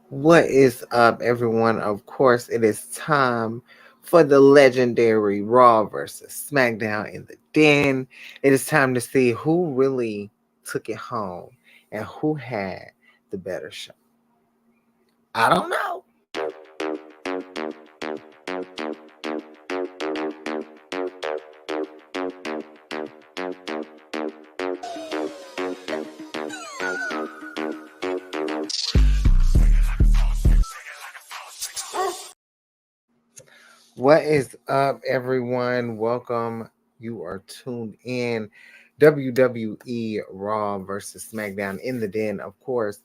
What is up, everyone? Of course, it is time for the legendary Raw versus SmackDown in the Den. It is time to see who really took it home and who had the better show. I don't know. What is up, everyone? Welcome. You are tuned in. WWE Raw versus SmackDown in the Den, of course.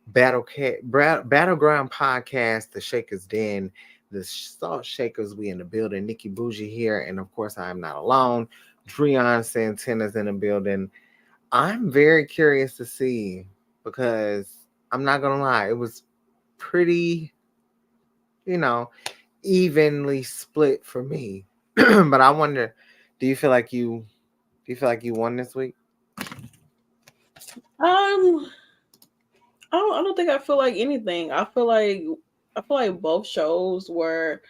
Battleground podcast, the Shakkas Den, the Salt Shakers. We in the building. Nikki Bougie here, and of course, I am not alone. Dreon Santana's in the building. I'm very curious to see because I'm not gonna lie, it was pretty, you know, evenly split for me. But I wonder, do you feel like you won this week? Um, I don't think I feel like anything. I feel like both shows were,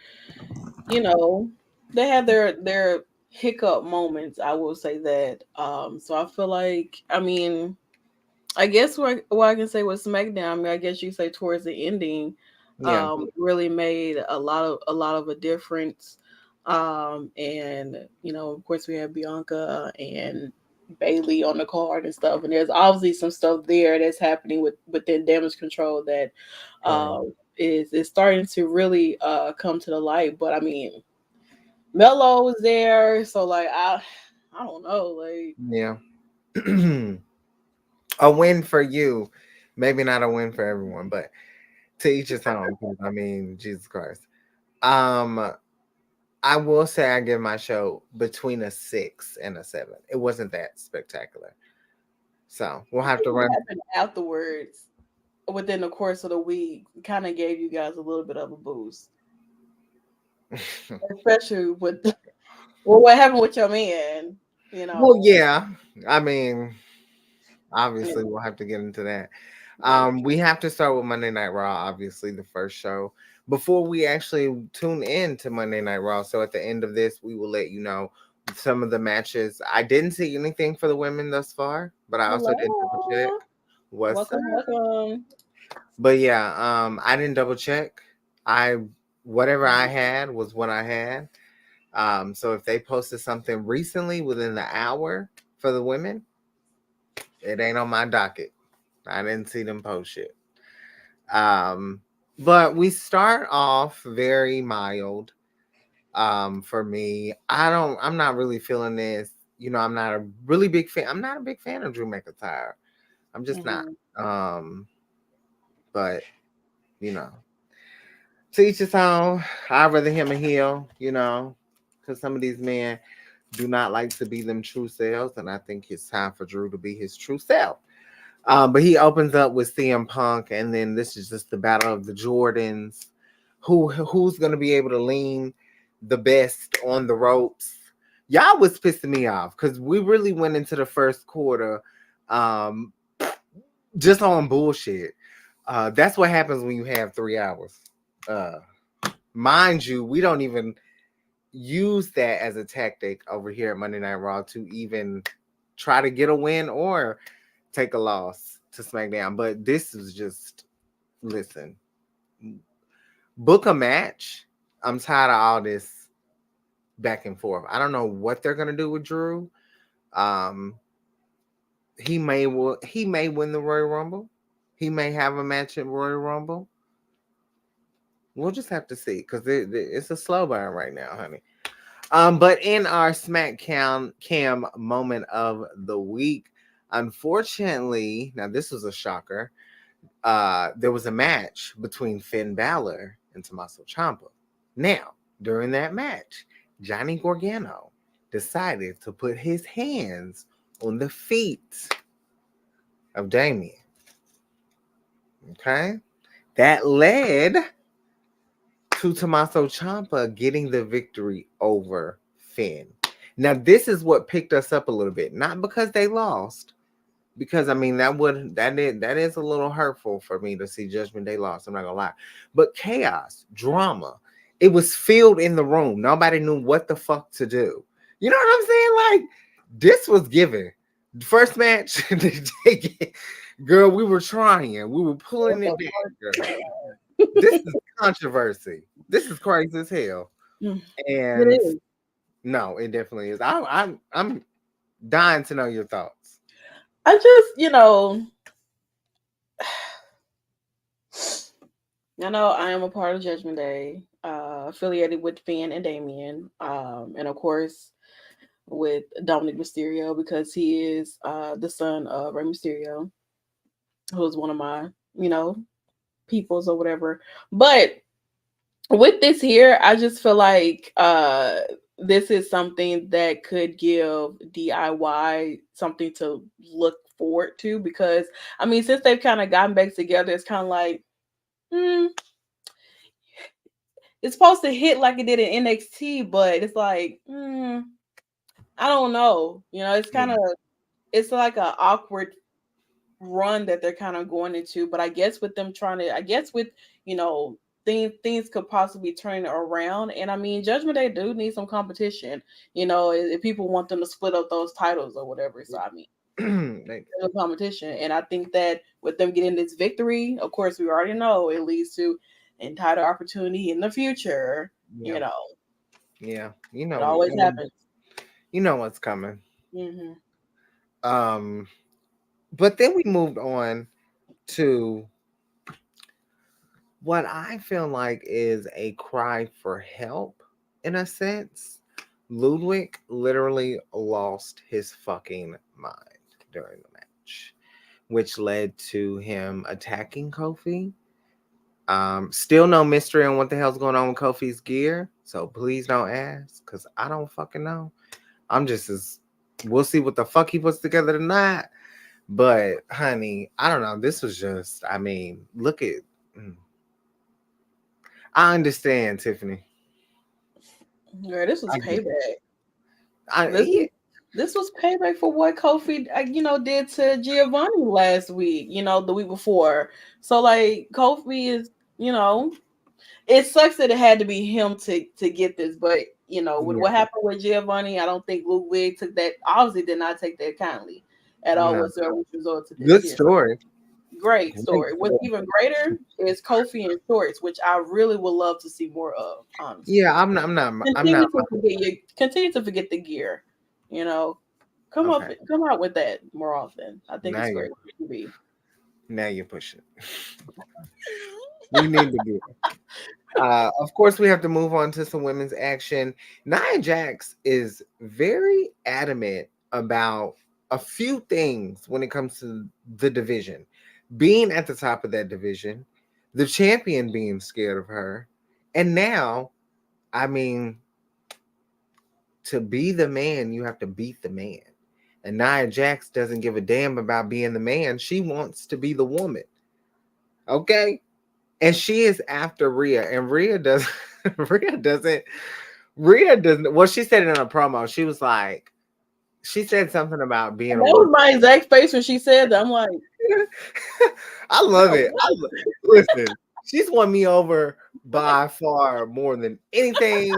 you know, they had their hiccup moments. I will say that. So I feel like, I guess what I can say with SmackDown. I guess you say towards the ending, Yeah. really made a lot of a difference. And of course, we have Bianca and Bailey on the card and stuff, and there's obviously some stuff there that's happening within Damage Control that Right. is starting to really come to the light. But I mean, Melo was there, so like I don't know, like. Yeah. A win for you. Maybe not a win for everyone, but to each his own. 'Cause, I mean, Jesus Christ. Um, I will say I give my show between a 6 and a 7. It wasn't that spectacular. So we'll I have think to what run. happened afterwards, within the course of the week, kind of gave you guys a little bit of a boost, especially with well, what happened with your man. You Well, know, yeah. I mean, you obviously know, we'll have to get into that. yeah. We have to start with Monday Night Raw, obviously the first show. Before we actually tune in to Monday Night Raw, so at the end of this, we will let you know some of the matches. I didn't see anything for the women thus far, but I also didn't double check. Hello, What's up? welcome, welcome. But yeah, I didn't double check. I whatever I had was what I had. So if they posted something recently within the hour for the women, it ain't on my docket. I didn't see them post it. Um, but we start off very mild. For me, I'm not really feeling this. I'm not a really big fan. I'm not a big fan of Drew McIntyre. I'm just not. Hmm. Um, but you know, to each his own. I'd rather him a heel, because some of these men do not like to be them true selves, and I think it's time for Drew to be his true self. But he opens up with CM Punk, and then this is just the battle of the Jordans. Who's gonna be able to lean the best on the ropes? Y'all was pissing me off because we really went into the first quarter um, just on bullshit. That's what happens when you have 3 hours. Uh, Mind you, we don't even use that as a tactic over here at Monday Night Raw to even try to get a win or take a loss to SmackDown. But this is just, listen, book a match. I'm tired of all this back and forth. I don't know what they're gonna do with Drew. Um, he may win the Royal Rumble. He may have a match at Royal Rumble. We'll just have to see because it's a slow burn right now, honey. But in our Cam moment of the week, unfortunately, now this was a shocker. There was a match between Finn Balor and Tommaso Ciampa. Now, during that match, Johnny Gargano decided to put his hands on the feet of Damien. Okay, that led to Tommaso Ciampa getting the victory over Finn. Now, this is what picked us up a little bit, not because they lost, because I mean that is a little hurtful for me to see Judgment Day lost. I'm not gonna lie, but chaos, drama, it was filled in the room. Nobody knew what the fuck to do. You know what I'm saying? Like this was given. First match, girl, we were trying, we were pulling it back. Girl. This is controversy. This is crazy as hell. Mm, it And is. no, it definitely is. I'm dying to know your thoughts. I just, I know I am a part of Judgment Day, affiliated with Finn and Damien, and of course with Dominic Mysterio because he is the son of Rey Mysterio, who is one of my, you know, peoples or whatever. But with this here, I just feel like this is something that could give DIY something to look forward to because I mean, since they've kind of gotten back together, it's kind of like, hmm, it's supposed to hit like it did in NXT, but it's like, I don't know. It's kind Yeah. of it's like an awkward run that they're kind of going into. But I guess with them trying to, I guess with you know things could possibly turn around. And I mean, Judgment Day do need some competition. If people want them to split up those titles or whatever. So I mean, Like, there's no competition, and I think that with them getting this victory, of course, we already know it leads to entitled opportunity in the future. yeah, You know, yeah. it always happens. You know what's coming. Hmm. Um, but then we moved on to what I feel like is a cry for help in a sense. Ludwig literally lost his fucking mind during the match, which led to him attacking Kofi. Still no mystery on what the hell's going on with Kofi's gear, so please don't ask, because I don't fucking know. I'm just as we'll see what the fuck he puts together tonight. But honey, I don't know. This was just, I mean, look at mm. I understand, Tiffany. Girl, this was I get it. payback. I This yeah, this was payback for what Kofi, did to Giovanni last week. The week before. So like Kofi is, it sucks that it had to be him to get this, but with yeah, what happened with Giovanni, I don't think Ludwig took that. Obviously, did not take that kindly at all no. whatsoever, which resulted to this Good here. story. Great Great story. What's story. even greater is Kofi in shorts, which I really would love to see more of. Yeah, Honestly, I'm not continue to forget the gear. You know, okay. come out with that more often. I think Now it's you're great. It should be. now you're pushing. We need to get of course, we have to move on to some women's action. Nia Jax is very adamant about a few things when it comes to the division. Being at the top of that division, the champion being scared of her, and now, I mean, to be the man, you have to beat the man. And Nia Jax doesn't give a damn about being the man. She wants to be the woman. Okay? And she is after Rhea, and Rhea does Rhea doesn't Rhea doesn't well, she said it in a promo. She was like, she said something about being And a that was woman. my exact face when she said that. I'm like, I love it. Listen, she's won me over by far more than anything.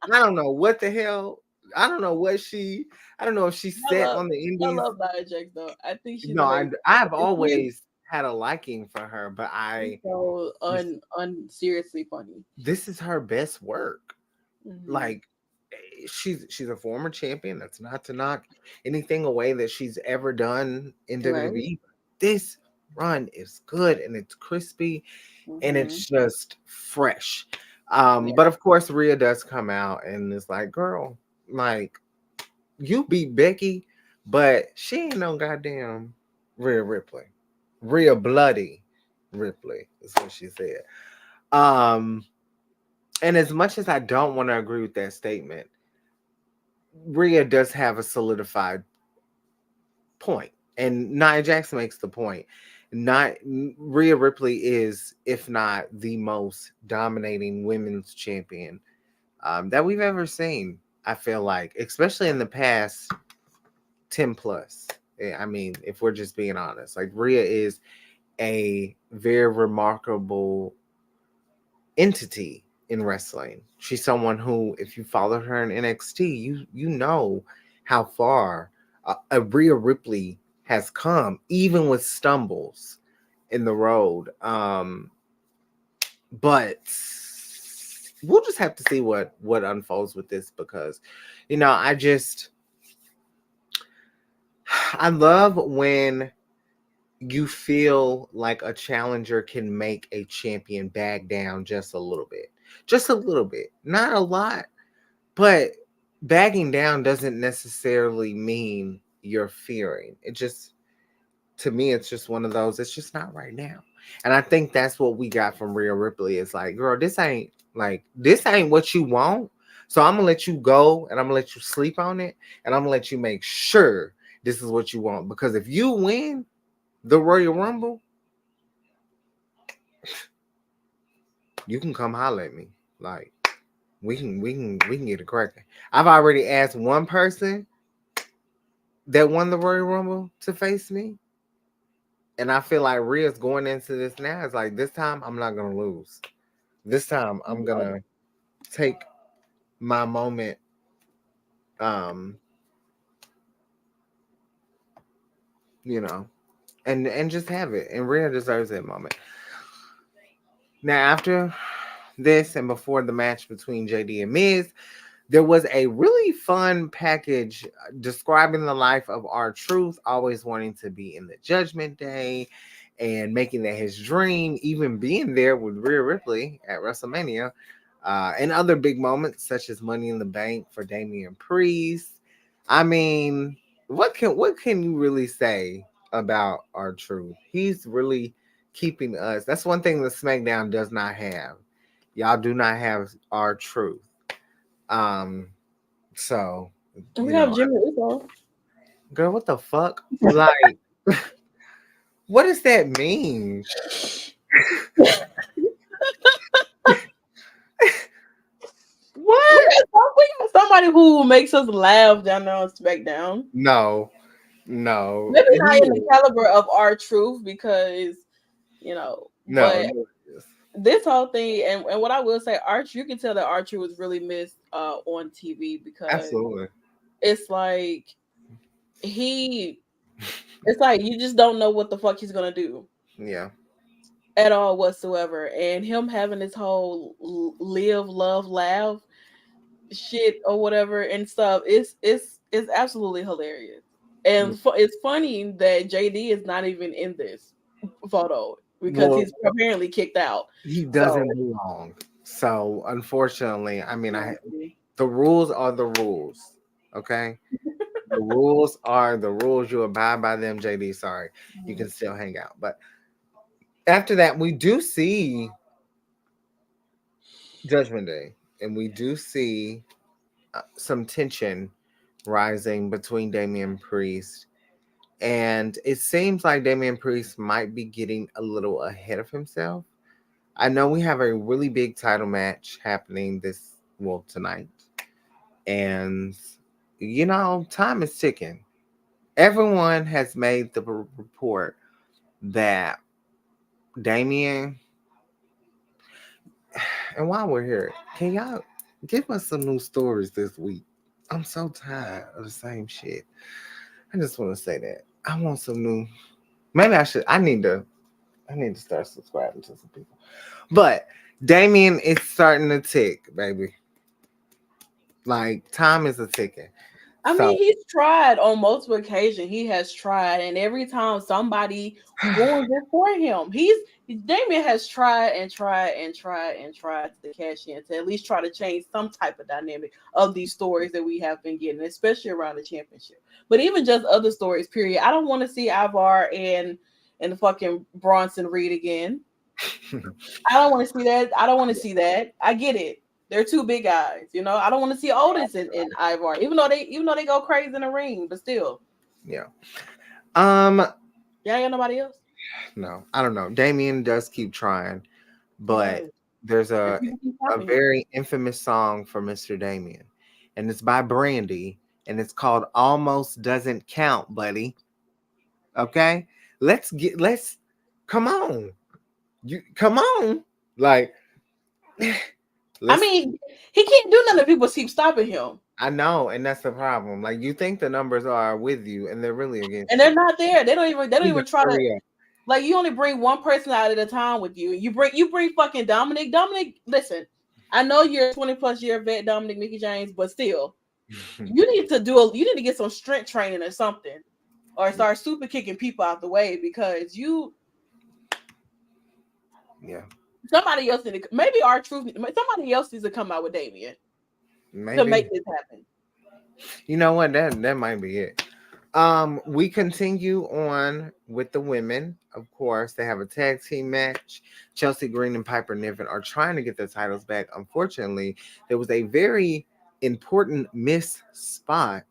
I don't know what the hell. I don't know what she. I don't know if she's I set love on the I indies. love Nia Jax though. I think she's No, amazing. I've And always had a liking for her, but she's I so this seriously funny. this is her best work. Hmm. Like she's a former champion. That's not to knock anything away that she's ever done in Right. WWE. This run is good and it's crispy and Hmm. it's just fresh. Yeah. But of course, Rhea does come out and it's like, girl, like you beat Becky, but she ain't no goddamn Rhea Ripley. Rhea Bloody Ripley is what she said. Um, and as much as I don't want to agree with that statement, Rhea does have a solidified point, and Nia Jax makes the point. Not Rhea Ripley is, if not the most dominating women's champion that we've ever seen. I feel like, especially in the past 10 plus. I mean, if we're just being honest, like Rhea is a very remarkable entity in wrestling. She's someone who, if you followed her in NXT, you know how far a Rhea Ripley has come, even with stumbles in the road. But we'll just have to see what unfolds with this, because, I just I love when you feel like a challenger can make a champion back down just a little bit. Just a little bit. Not a lot, but backing down doesn't necessarily mean you're fearing. It just, to me, it's just one of those, it's just not right now. And I think that's what we got from Rhea Ripley. It's like, girl, this ain't what you want. So I'm gonna let you go, and I'm gonna let you sleep on it, and I'm gonna let you make sure this is what you want. Because if you win the Royal Rumble, you can come holler at me. Like, we can get it cracking. I've already asked one person that won the Royal Rumble to face me. And I feel like Rhea's going into this now. It's like, this time I'm not gonna lose. This time I'm gonna take my moment, um, you know, and just have it. And Rhea deserves that moment. Now, after this and before the match between JD and Miz, there was a really fun package describing the life of R-Truth, always wanting to be in the Judgment Day and making that his dream, even being there with Rhea Ripley at WrestleMania, and other big moments such as Money in the Bank for Damian Priest. I mean, what can you really say about R-Truth? He's really keeping us. That's one thing that SmackDown does not have. Y'all do not have R-Truth. Um, so, And we you have know, Jimmy Uso. girl, what the fuck? Like, what does that mean? We What? got somebody who makes us laugh down there on SmackDown. No, no, Maybe not in the caliber of our truth because no, but no. this whole thing and what I will say, Archer, you can tell that Archer was really missed on TV because Absolutely. it's like he it's like you just don't know what the fuck he's gonna do Yeah. at all whatsoever. And him having this whole live, love, laugh shit or whatever and stuff, it's absolutely hilarious. And it's funny that JD is not even in this photo because Well, he's apparently kicked out. he So doesn't belong. So, unfortunately, I mean, nasty. the rules are the rules. Okay. The rules are the rules. You abide by them, JD. Sorry. You can still hang out. But after that, we do see Judgment Day, and we do see some tension rising between Damian Priest, and it seems like Damian Priest might be getting a little ahead of himself. I know we have a really big title match happening tonight, and time is ticking. Everyone has made the report that Damian, and while we're here, can y'all give us some new stories this week? I'm so tired of the same shit. I just want to say that I want some new. Maybe I should. I need to start subscribing to some people. But Damien is starting to tick, baby. Like, time is a ticking. I So mean, he's tried on multiple occasions. He has tried, and every time somebody ruins it for him, Damien has tried and tried and tried and tried to cash in to at least try to change some type of dynamic of these stories that we have been getting, especially around the championship. But even just other stories, period. I don't want to see Ivar and the fucking Bronson Reed again. I don't want to see that. I don't want to see that. I get it. They're two big guys, I don't want to see Otis and Ivar, even though they go crazy in the ring, but still. yeah. Um, Yeah, ain't got nobody else. no, I don't know. Damien does keep trying, He but does. there's And a people keep a stopping him. very infamous song for Mr. Damien, and it's by Brandy, and it's called "Almost Doesn't Count, Buddy." Okay, let's come on, you come on, like I let's. mean, he can't do nothing if people keep stopping him. I know, and that's the problem. Like you think the numbers are with you, and they're really And against they're you. not there. They don't even Just try to, hurry up. like, you only bring one person out at a time with you. You bring fucking Dominic. Dominic, listen, I know you're a 20 plus year vet, Dominic Mickey James, but still, you need to get some strength training or something. Or start super kicking people out the way because Yeah, somebody else need to, maybe our truth, somebody else needs to come out with Damien to make maybe. this happen. You know what? That might be it. We continue on with the women. Of course, they have a tag team match. Chelsea Green and Piper Niven are trying to get their titles back. Unfortunately, there was a very important miss spot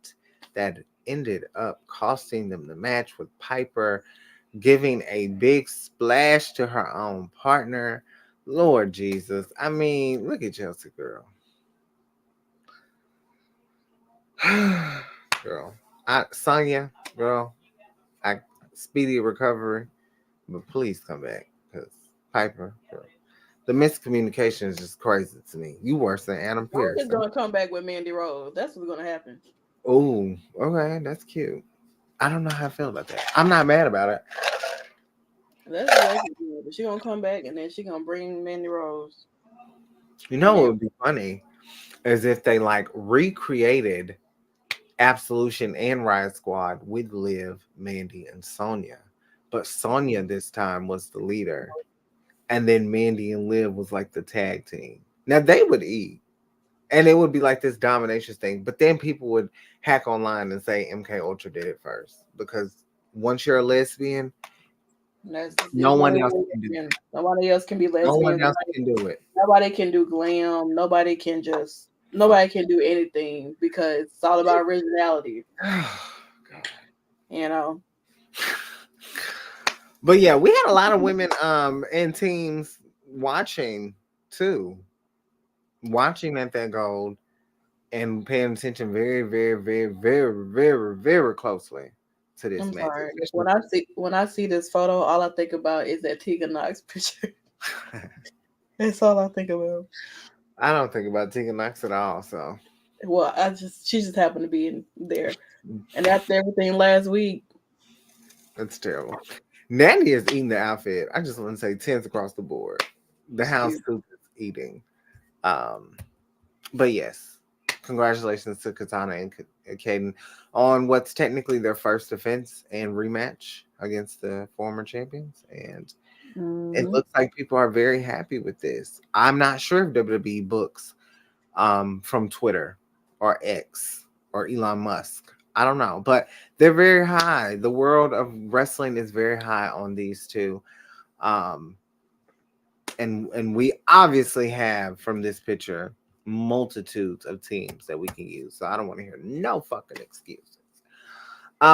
that ended up costing them the match, with Piper giving a big splash to her own partner. Lord Jesus. I mean, look at Chelsea, girl. Girl. Sonya, girl, I speedy recovery, but please come back because Piper, girl, the miscommunication is just crazy to me. You worse than Adam Sonya's Pearson. gonna come back with Mandy Rose. That's what's gonna happen. Oh, okay, that's cute. I don't know how I feel about that. I'm not mad about it. That's exactly good. But she gonna come back and then she gonna bring Mandy Rose. You And know what then would be funny is if they like recreated Absolution and Riot Squad with Liv, Mandy, and Sonya. But Sonya this time was the leader. And then Mandy and Liv was like the tag team. Now they would eat. And it would be like this domination thing. But then people would hack online and say MK Ultra did it first. Because once you're a lesbian, that's no just what one it else is. can do it. Nobody else can be No one lesbian. else can do it. Nobody can do glam. Nobody can do anything because it's all about originality. God. You know. But yeah, we had a lot of women in teams watching too. Watching at that gold and paying attention very, very, very, very, very, very closely to this I'm match. sorry. Especially When I see this photo, all I think about is that Tegan Knox picture. That's all I think about. I don't think about Tegan Knox at all. So Well, she just happened to be in there, and after everything last week, it's terrible. Nanny is eating the outfit. I just want to say tens across the board. The house excuse, soup is eating. Um, but yes, congratulations to Katana and Kaden on what's technically their first defense and rematch against the former champions. And it mm-hmm. looks like people are very happy with this. I'm not sure if WWE books from Twitter or X or Elon Musk. I don't know, but they're very high. The world of wrestling is very high on these two. Um, and we obviously have from this picture multitudes of teams that we can use. So I don't want to hear no fucking excuses.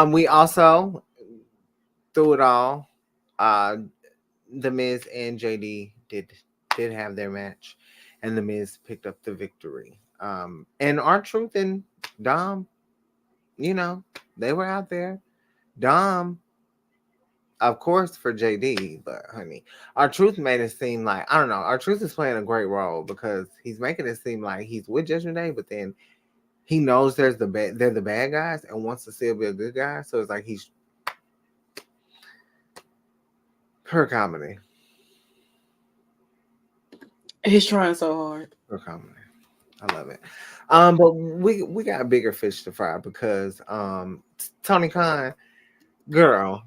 We also through it all, uh, the Miz and JD did have their match, and the Miz picked up the victory. And R-Truth and Dom, you know, they were out there. Dom, of course, for JD, but honey, R-Truth made it seem like I don't know. R-Truth is playing a great role because he's making it seem like he's with Judgment Day, but then he knows they're the bad guys and wants to still be a good guy. So it's like he's per comedy. He's trying so hard. Per comedy. I love it. But we got bigger fish to fry because Tony Khan, girl,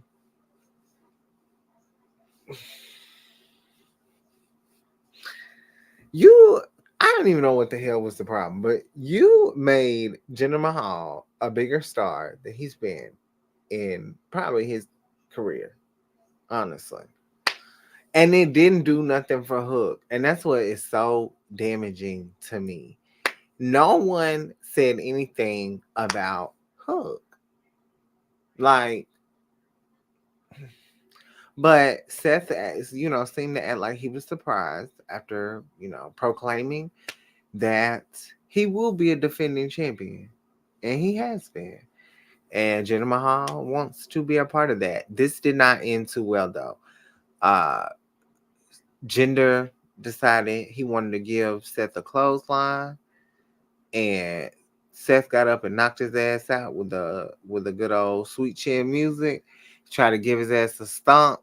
you I don't even know what the hell was the problem, but you made Jinder Mahal a bigger star than he's been in probably his career, honestly. And it didn't do nothing for Hook. And that's what is so damaging to me. No one said anything about Hook. Like, but Seth, seemed to act like he was surprised after, proclaiming that he will be a defending champion. And he has been. and Jinder Mahal wants to be a part of that. This did not end too well though. Uh, Jinder decided he wanted to give Seth a clothesline, and Seth got up and knocked his ass out with a good old sweet chin music. Tried to give his ass a stomp.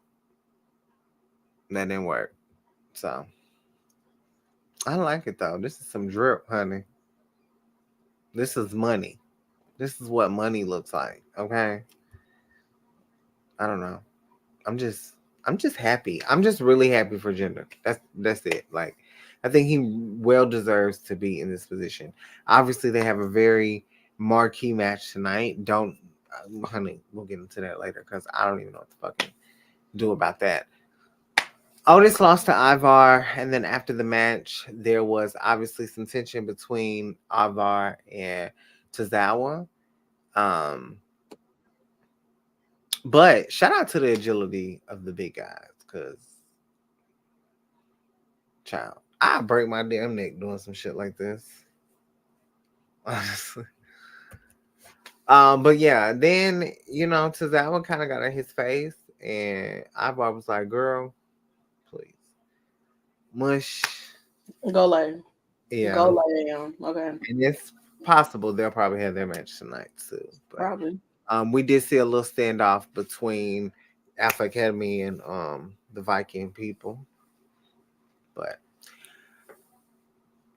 That didn't work. So I like it though. This is some drip, honey. This is money. This is what money looks like. Okay. I don't know. I'm just I'm just happy. I'm just really happy for Jinder. That's it. Like I think he well deserves to be in this position. Obviously, they have a very marquee match tonight. Don't, honey, we'll get into that later because I don't even know what to fucking do about that. Otis lost to Ivar, and then after the match, there was obviously some tension between Ivar and Tozawa. Um, but shout out to the agility of the big guys, because child, I break my damn neck doing some shit like this. Honestly. But yeah, then Tozawa kind of got in his face, and Ivar was like, "Girl, please, mush." Go lay. Yeah, Go lay down. Okay. and it's possible they'll probably have their match tonight too. But Probably. we did see a little standoff between Alpha Academy and the Viking people, but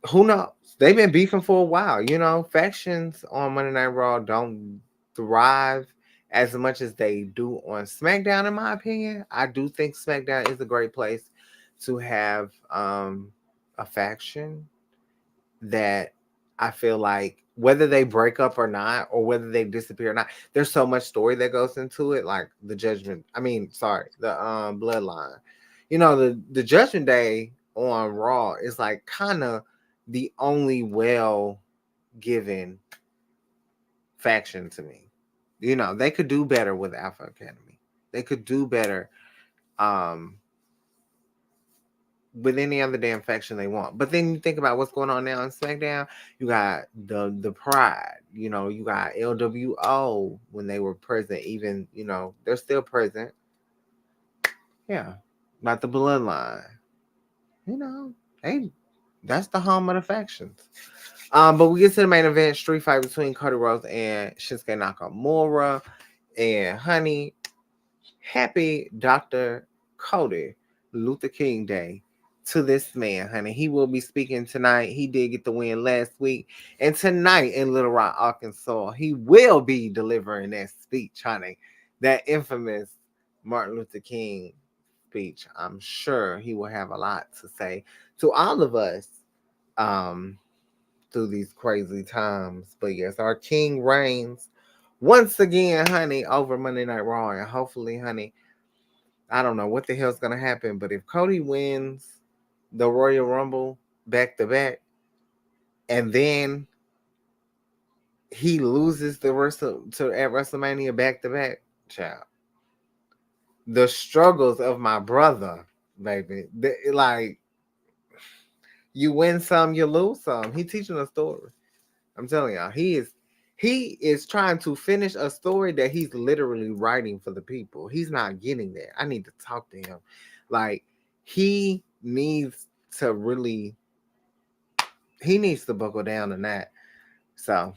who knows? They've been beefing for a while. Factions on Monday Night Raw don't thrive as much as they do on SmackDown, in my opinion. I do think SmackDown is a great place to have a faction that I feel like whether they break up or not, or whether they disappear or not, there's so much story that goes into it, like the Judgment. I mean, sorry, the Bloodline. The Judgment Day on Raw is like kind of the only well given faction to me. They could do better with Alpha Academy. They could do better um with any other damn faction they want. But then you think about what's going on now on SmackDown. You got the Pride. You got LWO when they were present. Even they're still present. Yeah, not the Bloodline. Hey, that's the home of the factions. But we get to the main event: street fight between Cody Rhodes and Shinsuke Nakamura. And honey, happy Dr. Cody Luther King Day to this man, honey. He will be speaking tonight. He did get the win last week. And tonight in Little Rock, Arkansas, he will be delivering that speech, honey. That infamous Martin Luther King speech. I'm sure he will have a lot to say to all of us through these crazy times. But yes, our king reigns once again, honey, over Monday Night Raw. And hopefully, honey, I don't know what the hell's gonna happen, but if Cody wins the Royal Rumble back to back, and then he loses the rest at WrestleMania back to back, child, the struggles of my brother, baby, like you win some, you lose some. He teaching a story. I'm telling y'all, he is trying to finish a story that he's literally writing for the people. He's not getting there. I need to talk to him. Like he needs to buckle down on that. So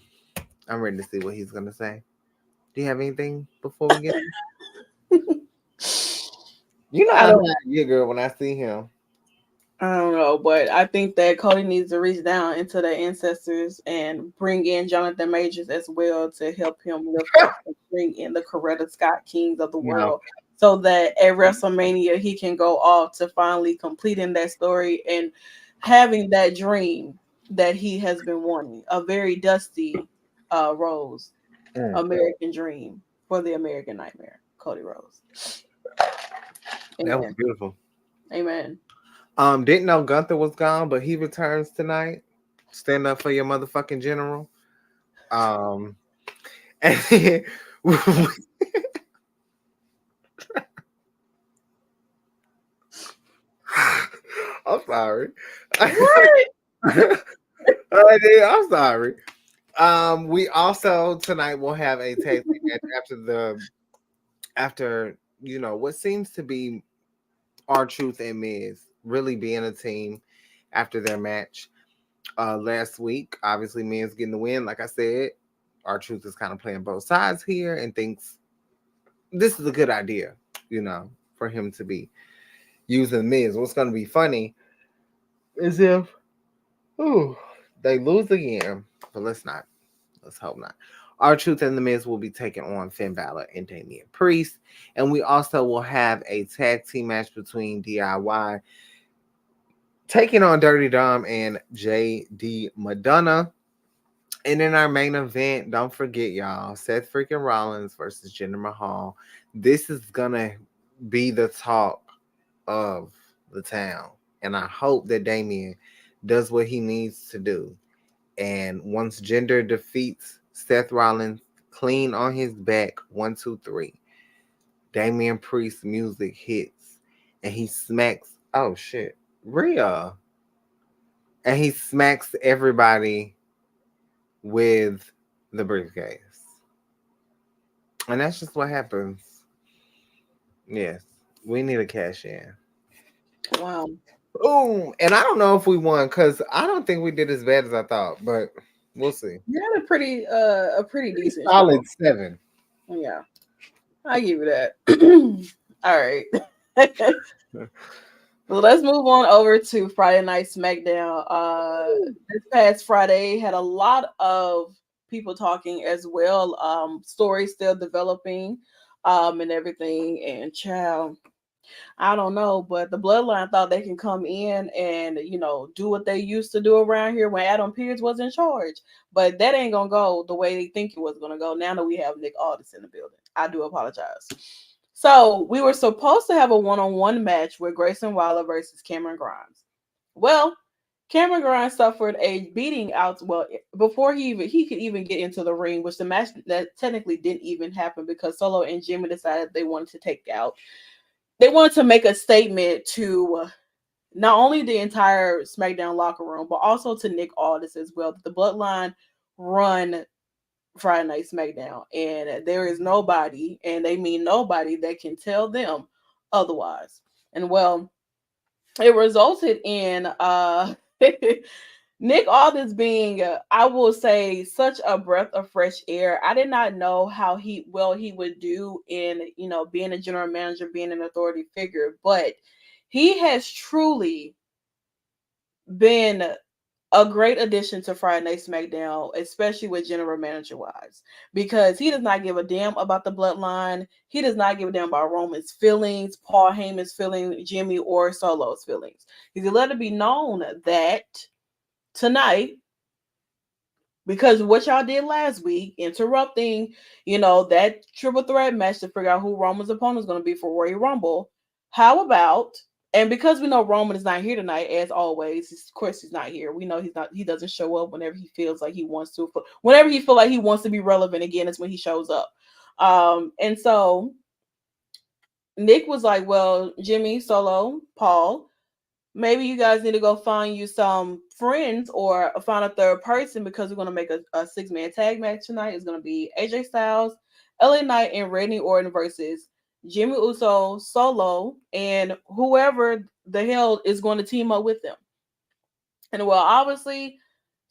I'm ready to see what he's gonna say. Do you have anything before we get? I don't. Yeah, girl. When I see him, I don't know, but I think that Cody needs to reach down into the ancestors and bring in Jonathan Majors as well to help him lift up and bring in the Coretta Scott Kings of the world, so that at WrestleMania he can go off to finally completing that story and having that dream that he has been wanting, a very dusty Rose American dream for the American Nightmare, Cody Rhodes. That was beautiful. Amen. Didn't know Gunther was gone, but he returns tonight. Stand up for your motherfucking general. And then I'm sorry. What? I'm sorry. We also tonight will have a tag team match after what seems to be our Truth and Miz really being a team after their match last week. Obviously, Miz getting the win. Like I said, our Truth is kind of playing both sides here and thinks this is a good idea, for him to be using Miz. What's going to be funny is if they lose again, but let's not. Let's hope not. Our Truth and the Miz will be taking on Finn Balor and Damian Priest. And we also will have a tag team match between DIY taking on Dirty Dom and JD Madonna. And in our main event, don't forget, y'all, Seth freaking Rollins versus Jinder Mahal. This is going to be the talk of the town. And I hope that Damian does what he needs to do. And once Jinder defeats Seth Rollins clean on his back, 1, 2, 3, Damian Priest music hits and he smacks, oh shit, Rhea. And he smacks everybody with the briefcase. And that's just what happens. Yes, we need a cash in. Wow. Oh, and I don't know if we won because I don't think we did as bad as I thought, but we'll see. You had a pretty decent Solid show. 7. Yeah, I give you that. All right. Well, let's move on over to Friday Night SmackDown. This past Friday had a lot of people talking as well. Stories still developing, and everything. And child, I don't know, but the Bloodline thought they can come in and do what they used to do around here when Adam Pearce was in charge. But that ain't gonna go the way they think it was gonna go. Now that we have Nick Aldis in the building, I do apologize. So we were supposed to have a one-on-one match with Grayson Waller versus Cameron Grimes. Well, Cameron Grimes suffered a beating out. Well, before he could even get into the ring, which the match that technically didn't even happen because Solo and Jimmy decided they wanted to take out. They wanted to make a statement to not only the entire SmackDown locker room, but also to Nick Aldis as well. That the Bloodline run Friday Night SmackDown, and there is nobody, and they mean nobody, that can tell them otherwise. And well, it resulted in Nick Aldis being, I will say, such a breath of fresh air. I did not know how he would do in being a general manager, being an authority figure, but he has truly been a great addition to Friday Night SmackDown, especially with general manager wise, because he does not give a damn about the Bloodline. He does not give a damn about Roman's feelings, Paul Heyman's feelings, Jimmy or Solo's feelings. He's let it be known that tonight, because what y'all did last week, interrupting, that triple threat match to figure out who Roman's opponent is going to be for Royal Rumble. How about, and because we know Roman is not here tonight, as always, of course he's not here. We know he's not. He doesn't show up whenever he feels like he wants to. Whenever he feel like he wants to be relevant again, is when he shows up. And so Nick was like, "Well, Jimmy, Solo, Paul, maybe you guys need to go find you some friends or find a third person because we're going to make a 6-man tag match tonight. It's going to be AJ Styles, LA Knight, and Randy Orton versus Jimmy Uso, Solo, and whoever the hell is going to team up with them." And well, obviously,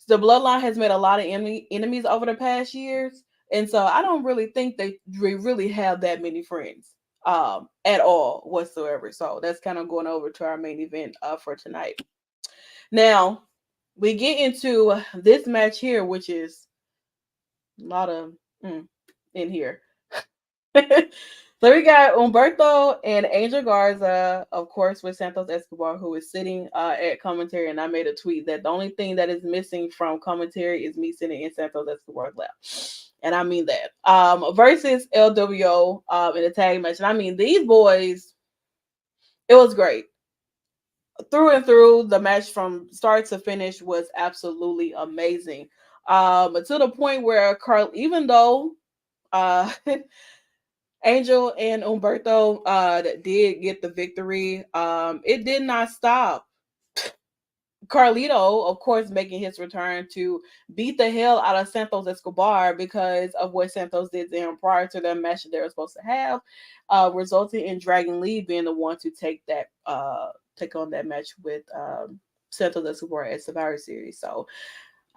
the Bloodline has made a lot of enemies over the past years. And so I don't really think they really have that many friends at all whatsoever. So that's kind of going over to our main event for tonight. Now, we get into this match here, which is a lot of in here. So we got Humberto and Angel Garza, of course, with Santos Escobar, who is sitting at commentary. And I made a tweet that the only thing that is missing from commentary is me sitting in Santos Escobar's lap. And I mean that. Versus LWO in a tag match. And I mean, these boys, it was great. Through and through, the match from start to finish was absolutely amazing. To the point where Carl, even though Angel and Humberto did get the victory, it did not stop Carlito, of course, making his return to beat the hell out of Santos Escobar because of what Santos did to him prior to that match that they were supposed to have, resulting in Dragon Lee being the one to take on that match with Santos Escobar at Survivor Series. So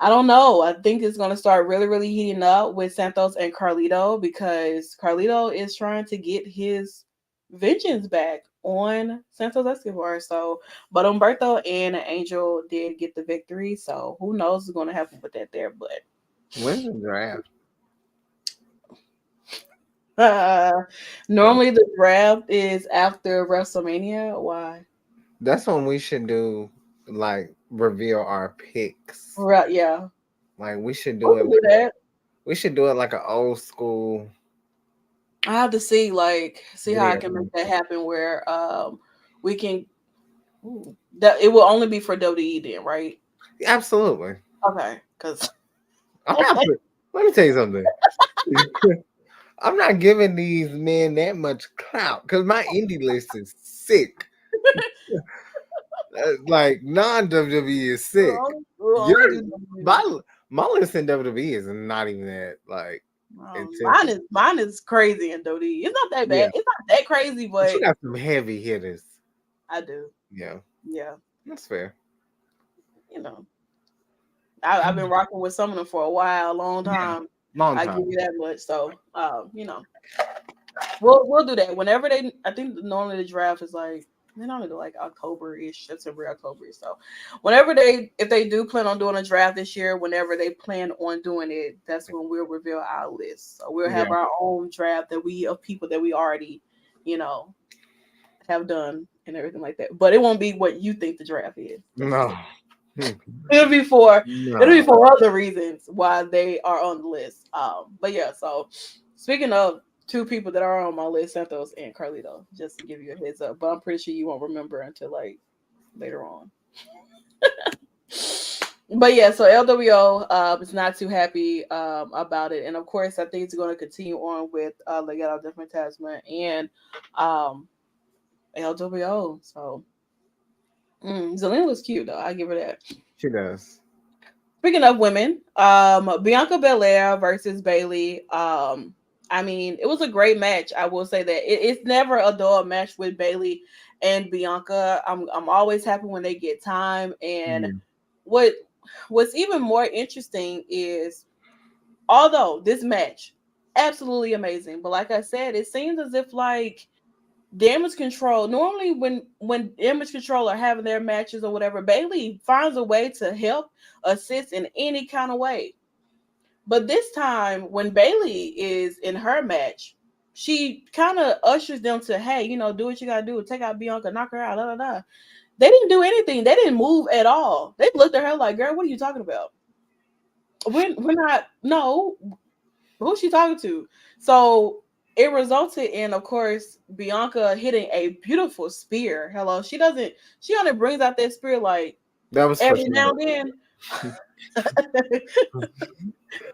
I don't know. I think it's going to start really, really heating up with Santos and Carlito because Carlito is trying to get his vengeance back on Santos Escobar. So, but Umberto and Angel did get the victory. So, who knows what's going to happen with that there. But When's the draft? uh, Um, normally the draft is after WrestleMania. Why? that's when we should do like reveal our picks. Right? Yeah, Like we should we do it. can do that. We should do it like an old school I have to see how I video. can make that happen where we can. Ooh, that it will only be for WWE then, right? Absolutely. Okay, because I'm not. Let me tell you something. I'm not giving these men that much clout because my indie list is sick. Like non WWE is sick. we'll Your only do WWE. my my list in WWE is not even that like intense. Mine is crazy in WWE. It's not that Yeah, bad. It's not that crazy, but you but got some heavy hitters. I do. Yeah, Yeah, that's fair. you know, I've been rocking with some of them for a while, a long Yeah, time. long I give time. you that much. So, we'll do that whenever they. I think normally the draft is like they normally do like October-ish, September, October. So whenever if they do plan on doing a draft this year, whenever they plan on doing it, that's when we'll reveal our list. So we'll Yeah, have our own draft of people that we already, you know, have done and everything like that. But it won't be what you think the draft is. no, It'll be for it'll be no. for other reasons why they are on the list. But yeah, so speaking of two people that are on my list, Santos and Carlito, just to give you a heads up. But I'm pretty sure you won't remember until like later on. But yeah, so LWO is not too happy about it, and of course, I think it's going to continue on with Legado del Fantasma and um, LWO. So Zelina was cute though. I give her that. She does. Speaking of women, Bianca Belair versus Bailey. I mean, it was a great match. I will say that it's never a dull match with Bailey and Bianca. I'm always happy when they get time. And Mm. what what's even more interesting is although this match absolutely amazing, but like I said, it seems as if like Damage Control normally when Damage Control are having their matches or whatever, Bailey finds a way to help assist in any kind of way. But this time when Bailey is in her match, she kind of ushers them to, hey, do what you gotta do, take out Bianca, knock her out, da da da. They didn't do anything. They didn't move at all. They looked at her like, girl, what are you talking about? We're not. No, who's she talking to? So it resulted in, of course, Bianca hitting a beautiful spear. Hello, she doesn't. She only brings out that spear like That was for every now sure. and then.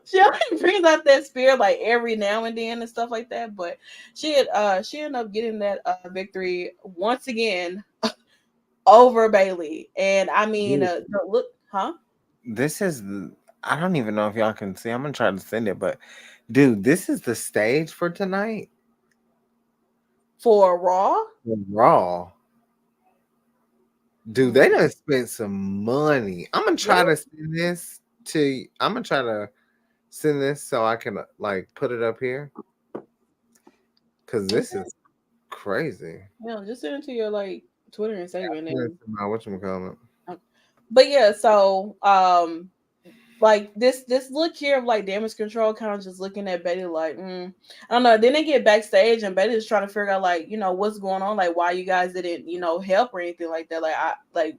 She only brings out that spear like every now and then and stuff like that. But she ended up getting that victory once again over Bailey. And I mean, Dude, look, huh? this is. I don't even know if y'all can see. I'm gonna try to send it, but dude, this is the stage for tonight. For Raw. Raw. Dude, they Mm. done spent some money. I'm gonna try to send this to. I'm gonna try to send this so I can like put it up here because this is crazy. Yeah, just send it to your like Twitter and save it. And then, Whatchamacallit. but yeah, so like this look here of like Damage Control, kind of just looking at Betty like, I don't know. Then they get backstage and Betty's trying to figure out like, what's going on, like why you guys didn't, help or anything like that. Like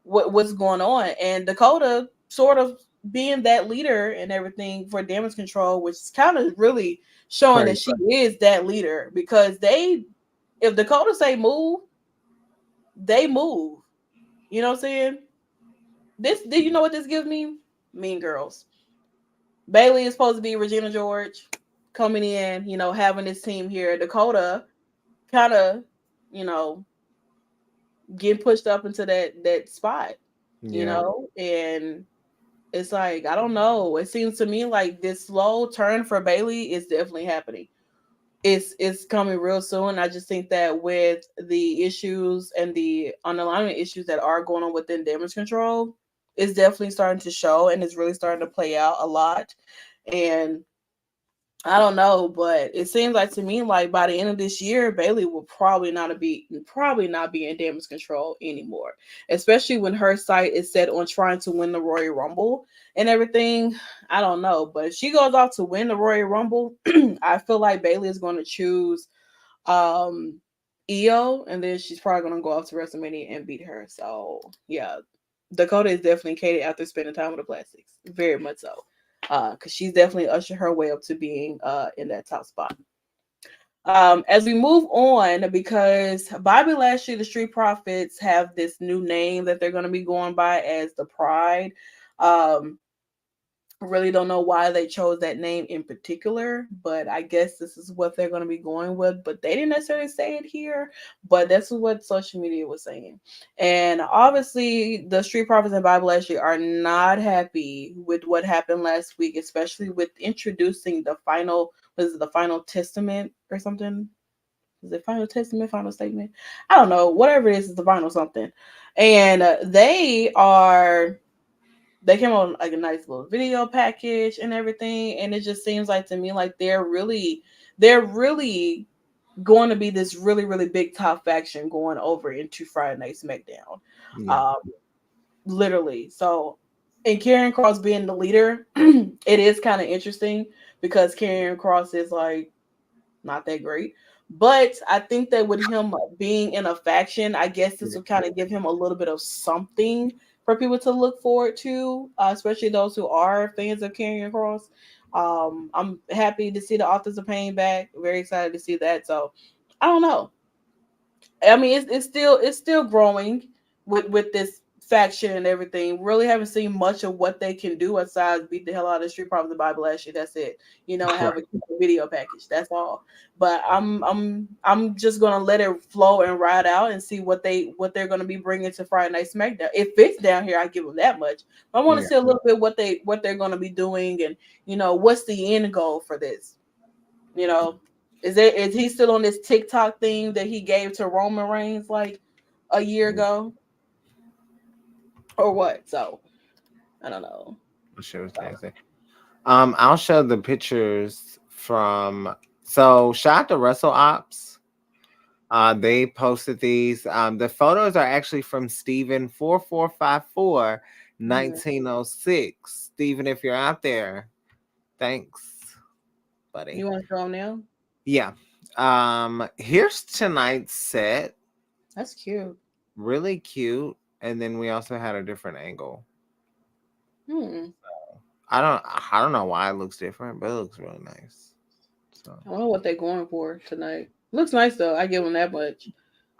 what's going on, and Dakota sort of being that leader and everything for Damage Control, which is kind of really showing that she is that leader because if Dakota say move, they move. You know what I'm saying? Do you know what this gives me? Mean Girls. Bailey is supposed to be Regina George coming in, having this team here. Dakota kind of, getting pushed up into that spot. Yeah. and it's like, I don't know. It seems to me like this slow turn for Bailey is definitely happening. It's coming real soon. I just think that with the issues and the underlying issues that are going on within damage control, it's definitely starting to show and it's really starting to play out a lot. And I don't know, but it seems like to me like by the end of this year, Bailey will probably not be in damage control anymore. Especially when her sight is set on trying to win the Royal Rumble and everything. I don't know, but if she goes off to win the Royal Rumble, I feel like Bailey is going to choose um Io, and then she's probably gonna go off to WrestleMania and beat her. So yeah, Dakota is definitely Katie after spending time with the plastics. Very much so. Because she's definitely ushered her way up to being in that top spot. As we move on, because Bobby Lashley, the Street Profits have this new name that they're going to be going by as the Pride. Um, really don't know why they chose that name in particular, but I guess this is what they're going to be going with. But they didn't necessarily say it here, but that's what social media was saying. And obviously, the Street Profits and Bible Lashley are not happy with what happened last week, especially with introducing the final, was it the final testament or something? Is it final testament, final statement? I don't know. Whatever it is the final something. And they came on like a nice little video package and everything, and it just seems like to me like they're really going to be this really big top faction going over into Friday Night SmackDown. Yeah. um Literally. So, and Karen Cross being the leader, it is kind of interesting because Karen Cross is like not that great. But I think that with him being in a faction, I guess this Yeah. will kind of give him a little bit of something for people to look forward to, especially those who are fans of Karrion Cross. I'm happy to see the Authors of Pain back. Very excited to see that. So I don't know. I mean, it's still growing with this faction and everything. Really haven't seen much of what they can do aside beat the hell out of the Street Profits of Bible last year. That's it. Have Right. a cute video package. That's all. But I'm just gonna let it flow and ride out and see what they're gonna be bringing to Friday Night SmackDown. If it's down here, I give them that much. I want to Yeah. see a little bit what they're gonna be doing, and what's the end goal for this. You know, is he still on this TikTok thing that he gave to Roman Reigns like a year Yeah. ago or what? So I don't know. I'm sure it's So, nasty. I'll show the pictures from. So shout out to Russell Ops. They posted these. The photos are actually from Steven 4454 mhm. 1906. Steven, if you're out there, thanks, buddy. You want to show him now? Yeah. Here's tonight's set. That's cute. Really cute. And then we also had a different angle. Hmm. I don't know why it looks different, but it looks really nice. So I wonder what they're going for tonight. Looks nice though. I give him that much.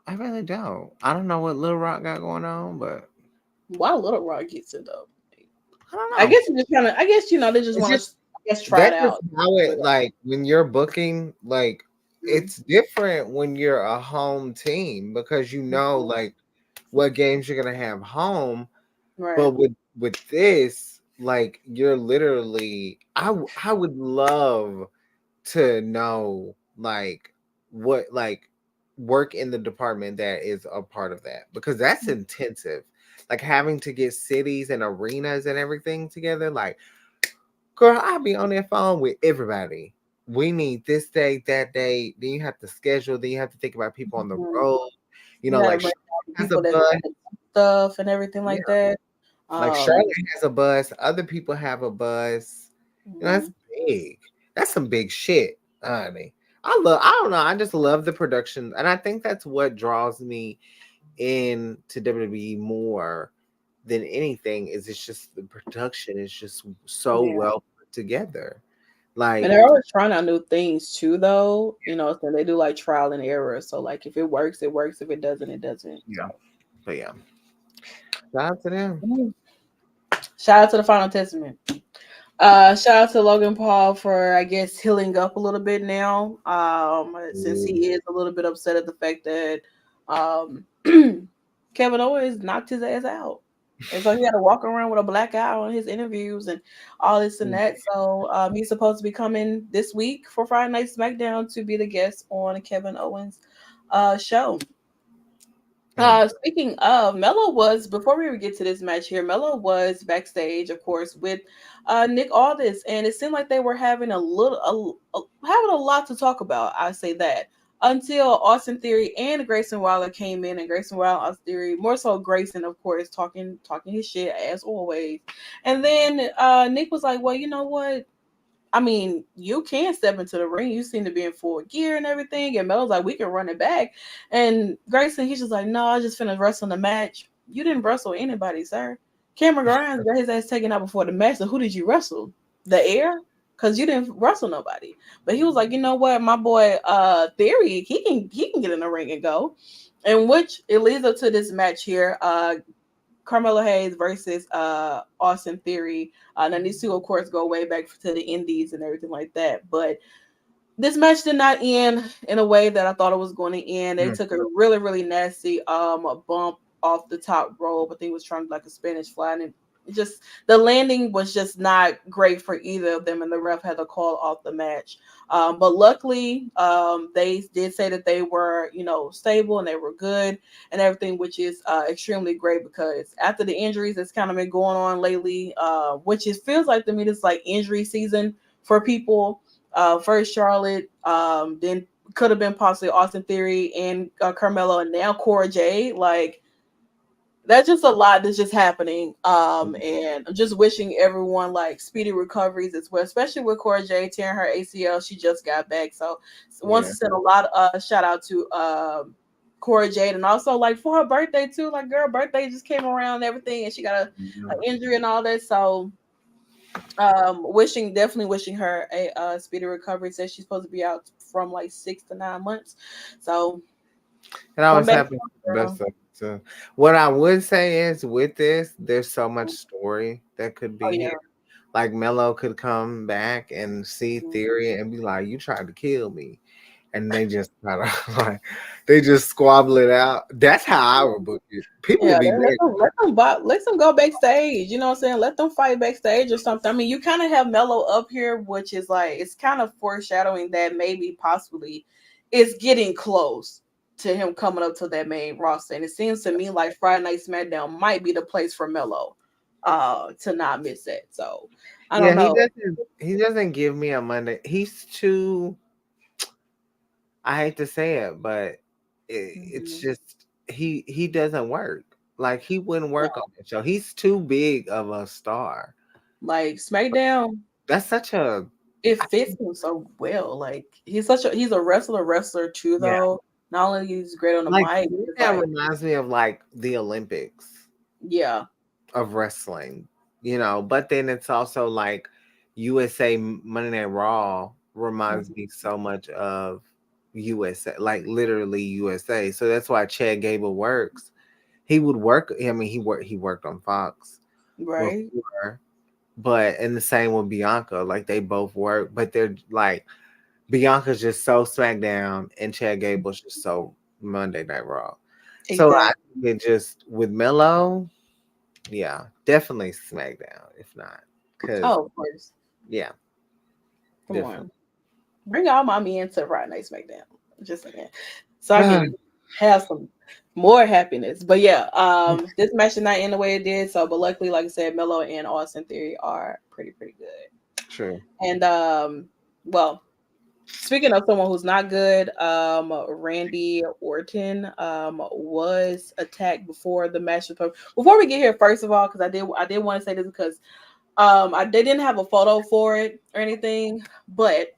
I really don't. I don't know what Lil Rock got going on, but Why Little Rock gets it though? I don't I know. guess you just kind of. I guess they just It's want just to. I guess try it that's just out. how it like when you're booking, like Mhm. it's different when you're a home team because you know like what games you're gonna have home. Right. But with this, like you're literally I would love to know like what like work in the department that is a part of that because that's intensive. Like having to get cities and arenas and everything together. Like, girl, I'll be on their phone with everybody. We need this day, that day. Then you have to schedule. Then you have to think about people on the Mhm. road. You got to Like bring Charlotte out the has a people that's bus. going to do stuff and everything Yeah. like that. Like Um, Charlotte has a bus. Other people have a bus. That's mhm. big. That's some big shit, honey. I don't know. I just love the production. And I think that's what draws me into WWE more than anything is it's just the production is just so Yeah. well put together. And Like, they're always trying out new things too, though. So they do like trial and error. So like if it works, it works. If it doesn't, it doesn't. yeah. So But yeah. Shout out to them. mhm. Shout out to the Final Testament. Shout out to Logan Paul for I guess healing up a little bit now. Since Ooh. he is a little bit upset at the fact that Kevin Owens knocked his ass out. And so he had to walk around with a black eye on his interviews and all this and that. So he's supposed to be coming this week for Friday Night SmackDown to be the guest on Kevin Owens' show. Mm. Speaking of, Mello was, before we get to this match here, Mello was backstage, of course, with Nick Aldis, and it seemed like they were having having a lot to talk about. I say that until Austin Theory and Grayson Waller came in, and Grayson Waller, Austin Theory, more so Grayson, of course, talking his shit as always, and then Nick was like, "Well, you know what? I mean, you can step into the ring. You seem to be in full gear and everything." And Melo's like, "We can run it back." And Grayson, he's just like, "No, I just finished wrestling the match." "You didn't wrestle anybody, sir. Cameron Grimes got his ass taken out before the match. So who did you wrestle? The air? Because you didn't wrestle nobody." But he was like, "You know what? My boy Theory, he can get in the ring and go." And which it leads up to this match here. Carmelo Hayes versus Austin Theory. Now these two, of course, go way back to the Indies and everything like that. But this match did not end in a way that I thought it was going to end. They Mm. took a really, really nasty bump off the top rope. I think it was trying to like a Spanish fly, and it just the landing was just not great for either of them, and the ref had to call off the match. But luckily, they did say that they were, stable and they were good and everything, which is extremely great because after the injuries that's kind of been going on lately, which it feels like to me, it's like injury season for people. First Charlotte, then could have been possibly Austin Theory and Carmelo, and now Cora Jade. Like that's just a lot that's just happening. And I'm just wishing everyone like speedy recoveries as well, especially with Cora Jade tearing her ACL. She just got back, so wants Yeah. to send a lot of shout out to Cora Jade, and also like for her birthday too. Like girl, birthday just came around and everything, and she got a injury and all that. So definitely wishing her a speedy recovery. Says she's supposed to be out from like 6 to 9 months. So It come always back, happens to the girl. best of us, too. What I would say is with this, there's so much story that could Oh be yeah. here. Like Mello could come back and see Mhm. Theory and be like, "You tried to kill me," and they just kind of like they just squabble it out. That's how I would book it. People Yeah, would be they ready. let them go backstage. You know what I'm saying? Let them fight backstage or something. I mean, you kind of have Mello up here, which is like it's kind of foreshadowing that maybe possibly it's getting close to him coming up to that main roster. And it seems to me like Friday Night SmackDown might be the place for Mello to not miss it. So I Yeah, don't he know. doesn't. He doesn't give me a Monday. He's too. I hate to say it, but it's Mhm. just he doesn't work. Like he wouldn't work on the show. He's too big of a star. Like SmackDown, That's such a it fits him so well. Like he's a wrestler too yeah. though. Not only he's great on the Like mic, it's SmackDown like reminds me of like the Olympics yeah. of wrestling, But then it's also like USA Monday Night Raw reminds me so much of USA, like literally USA. So that's why Chad Gable works. He would work. I mean, he worked on Fox Right. before, but and the same with Bianca. Like they both work, but they're like Bianca's just so SmackDown, and Chad Gable's just so Monday Night Raw. So I Exactly. think it just with Mello, yeah, definitely SmackDown. If not, because Oh, of course. yeah, Come definitely. on. Bring all my men to Friday Night SmackDown. Just saying. So I can have some more happiness. But yeah, this match did not end the way it did. So but luckily, like I said, Melo and Austin Theory are pretty good. True. And well, speaking of someone who's not good, Randy Orton was attacked before the match. Before we get here, first of all, because I did want to say this because they didn't have a photo for it or anything, but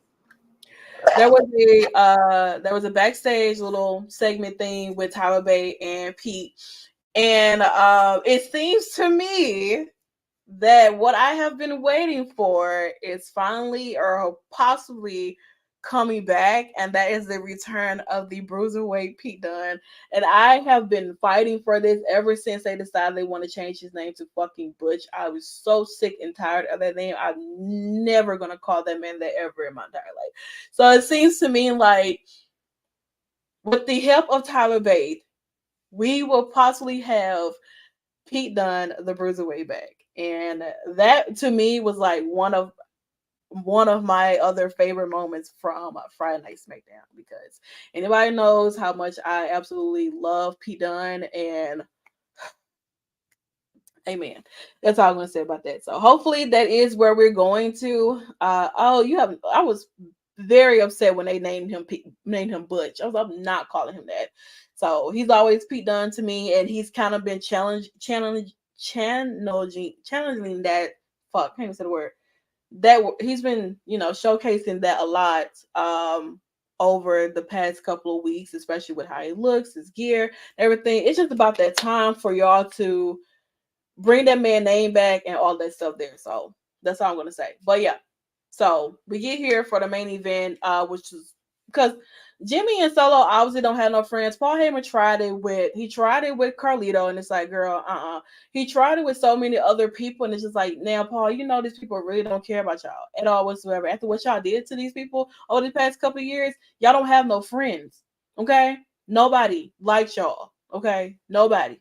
there was a backstage little segment thing with Tyler Bate and Pete, and it seems to me that what I have been waiting for is finally or possibly coming back, and that is the return of the Bruiserweight Pete Dunne. And I have been fighting for this ever since they decided they want to change his name to fucking Butch. I was so sick and tired of that name. I'm never gonna call that man that ever in my entire life. So it seems to me like with the help of Tyler Bate, we will possibly have Pete Dunne, the Bruiserweight back. And that to me was like one of my other favorite moments from Friday Night SmackDown, because anybody knows how much I absolutely love Pete Dunne, and amen. That's all I'm gonna say about that. So hopefully that is where we're going to. I was very upset when they named him Butch. I'm not calling him that. So he's always Pete Dunne to me, and he's kind of been challenging that. Fuck, can't even say the word. That he's been, showcasing that a lot over the past couple of weeks, especially with how he looks, his gear, everything. It's just about that time for y'all to bring that man name back and all that stuff there. So that's all I'm gonna say. But yeah, so we get here for the main event, which is because Jimmy and Solo obviously don't have no friends. Paul Heyman tried it with Carlito, and it's like, girl, He tried it with so many other people, and it's just like, now, Paul, these people really don't care about y'all at all whatsoever. After what y'all did to these people over the past couple of years, y'all don't have no friends. Okay, nobody likes y'all. Okay, nobody.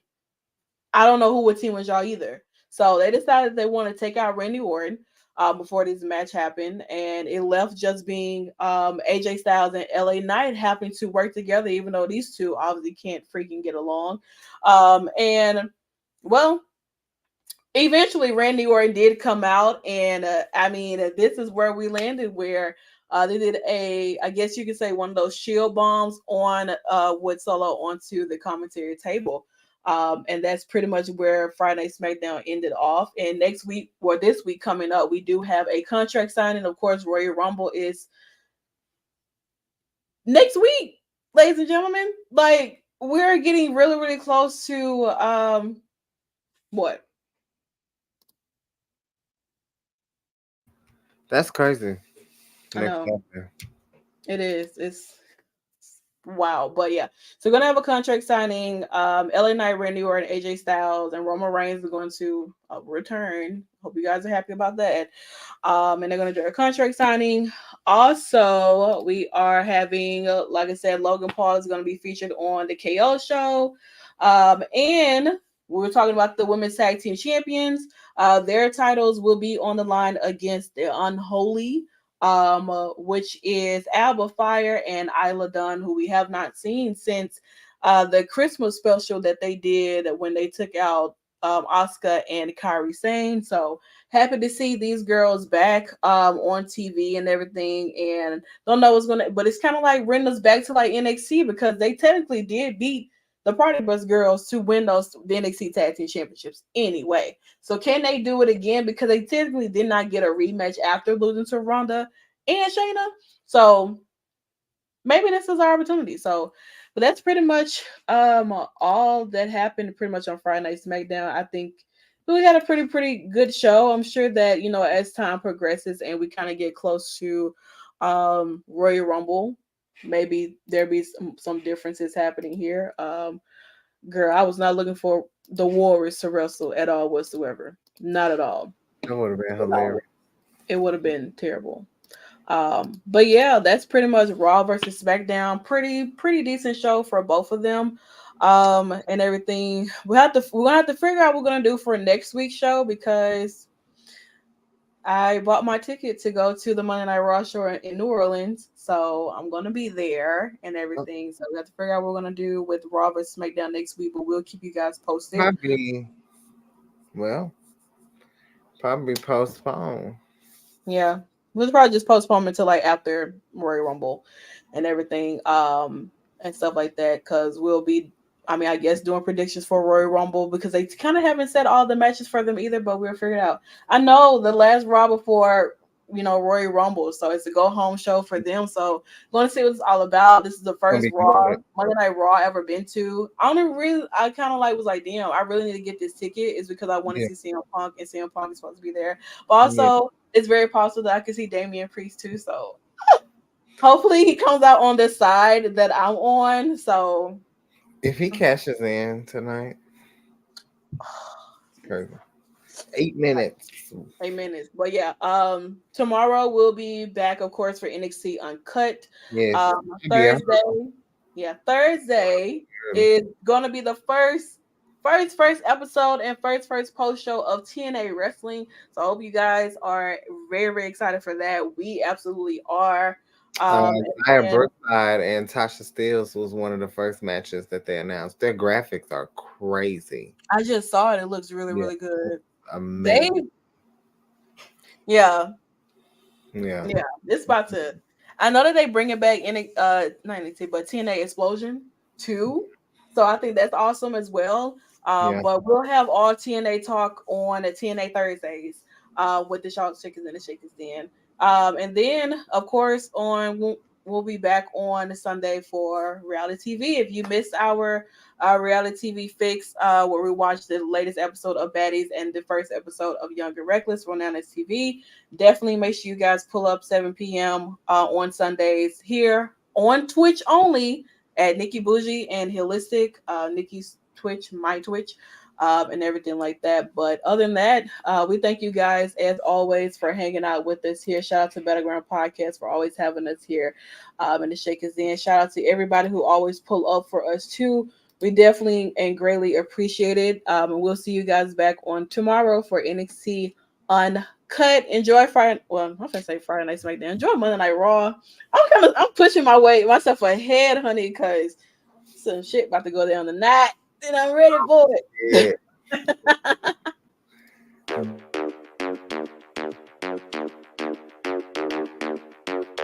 I don't know who would team with y'all either. So they decided they want to take out Randy Orton before this match happened, and it left just being AJ Styles and LA Knight having to work together, even though these two obviously can't freaking get along. And well, eventually Randy Orton did come out, and this is where we landed, where they did I guess you could say, one of those shield bombs on with Solo onto the commentary table. And that's pretty much where Friday SmackDown ended off. And next week, or this week coming up, we do have a contract signing. Of course, Royal Rumble is next week, ladies and gentlemen. Like, we're getting really, really close to what? That's crazy. I Next know. chapter. It is. It's wow. But yeah, so we're gonna have a contract signing. LA Knight, Randy Orton, AJ Styles, and Roman Reigns are going to return. Hope you guys are happy about that. And they're gonna do a contract signing. Also, we are having, like I said, Logan Paul is gonna be featured on the KO show. And we were talking about the women's tag team champions. Their titles will be on the line against the Unholy, which is Alba Fire and Isla Dunn, who we have not seen since the Christmas special that they did when they took out Asuka and Kairi Sane. So happy to see these girls back on TV and everything. And don't know what's gonna, but it's kind of like bringing us back to like NXT, because they technically did beat the Party Bus girls to win the NXT Tag Team Championships anyway. So can they do it again? Because they technically did not get a rematch after losing to Ronda and Shayna. So maybe this is our opportunity. So, but that's pretty much all that happened pretty much on Friday Night SmackDown. I think we had a pretty good show. I'm sure that, as time progresses and we kind of get close to Royal Rumble, maybe there'll be some differences happening here. Girl, I was not looking for the Warriors to wrestle at all whatsoever. Not at all. That would have been hilarious. It would have been terrible. But yeah, that's pretty much Raw versus SmackDown. Pretty decent show for both of them. And everything. We're gonna have to figure out what we're gonna do for next week's show, because I bought my ticket to go to the Monday Night Raw show in New Orleans, so I'm gonna be there and everything. So we have to figure out what we're gonna do with Raw vs SmackDown next week, but we'll keep you guys posted. Probably, well, probably postpone. Yeah, we'll probably just postpone until like after Royal Rumble and everything, and stuff like that, because we'll be, I guess, doing predictions for Royal Rumble, because they kind of haven't set all the matches for them either, but we'll figure it out. I know the last Raw before, Royal Rumble, so it's a go home show for them. So going to see what it's all about. This is the Gonna first be good. Monday Night Raw I ever been to. I kind of like was like, damn, I really need to get this ticket. Is because I want to Yeah, see CM Punk, and CM Punk is supposed to be there. But yeah. also, it's very possible that I can see Damian Priest too. So hopefully he comes out on the side that I'm on. So If he cashes in tonight, crazy. 8 minutes. 8 minutes. But yeah, tomorrow we'll be back, of course, for NXT Uncut. Yes. Should be out. Thursday, yeah, Thursday is gonna be the first first episode and first post show of TNA Wrestling. So I hope you guys are very very excited for that. We absolutely are. Uh, Nia And Brookside and Tasha Steeles was one of the first matches that they announced. Their graphics are crazy. I just saw it. It looks really Yeah, really good. They amazing. yeah Yeah, yeah. It's about to. I know that they bring it back in not NXT but TNA Explosion too. So I think that's awesome as well. yeah, But we'll have all TNA talk on the TNA Thursdays with the Shakkas and the Shakkas Den. And then, of course, we'll be back on Sunday for reality TV. If you missed our reality TV fix, where we watched the latest episode of Baddies and the first episode of Young and Reckless on Nana's TV, definitely make sure you guys pull up 7 p.m. On Sundays here on Twitch only at Nikki Bougie and Holistic, Nikki's Twitch, my Twitch, and everything like that. But other than that, we thank you guys as always for hanging out with us here. Shout out to Battleground Podcast for always having us here, and the Shakers Den. Shout out to everybody who always pull up for us too. We definitely and greatly appreciate it. And we'll see you guys back on tomorrow for NXT Uncut. Enjoy Friday. Well, I'm gonna say Friday Night SmackDown. Enjoy Monday Night Raw. I'm pushing myself ahead, honey, because some shit about to go down tonight, and I'm ready for yeah. it.